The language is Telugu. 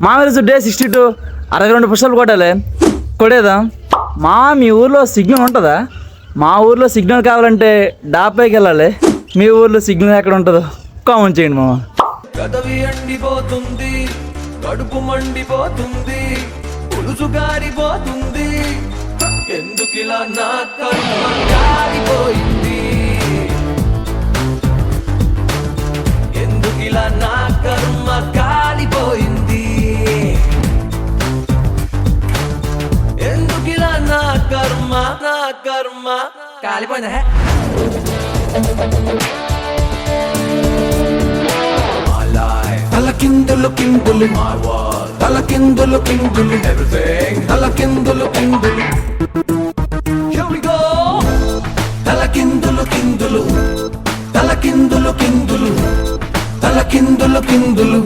మామూలు డే 62 62 పుష్పాలు కొట్టాలి కొడేదా మీ ఊర్లో సిగ్నల్ ఉంటుందా? మా ఊర్లో సిగ్నల్ కావాలంటే డాబాకి వెళ్ళాలి. మీ ఊర్లో సిగ్నల్ ఎక్కడ ఉంటుందో కామెంట్ చేయండి మామ. కదవి ఎండిపోతుంది, కడుపు మండిపోతుంది, పులుసు గారిపోతుంది, ఎందుకిలా నా కర్మ కాలిపోయింది, ఎందుకిలా నా కర్మ కాలిపోయింది, ఎందుకిలా నా కర్మ కాలిపోయిందా? తలకిందులు కిందులు తలకిందులు కిందులు everything తలకిందులు కిందులు here we go తలకిందులు కిందులు తలకిందులు కిందులు తలకిందులు కిందులు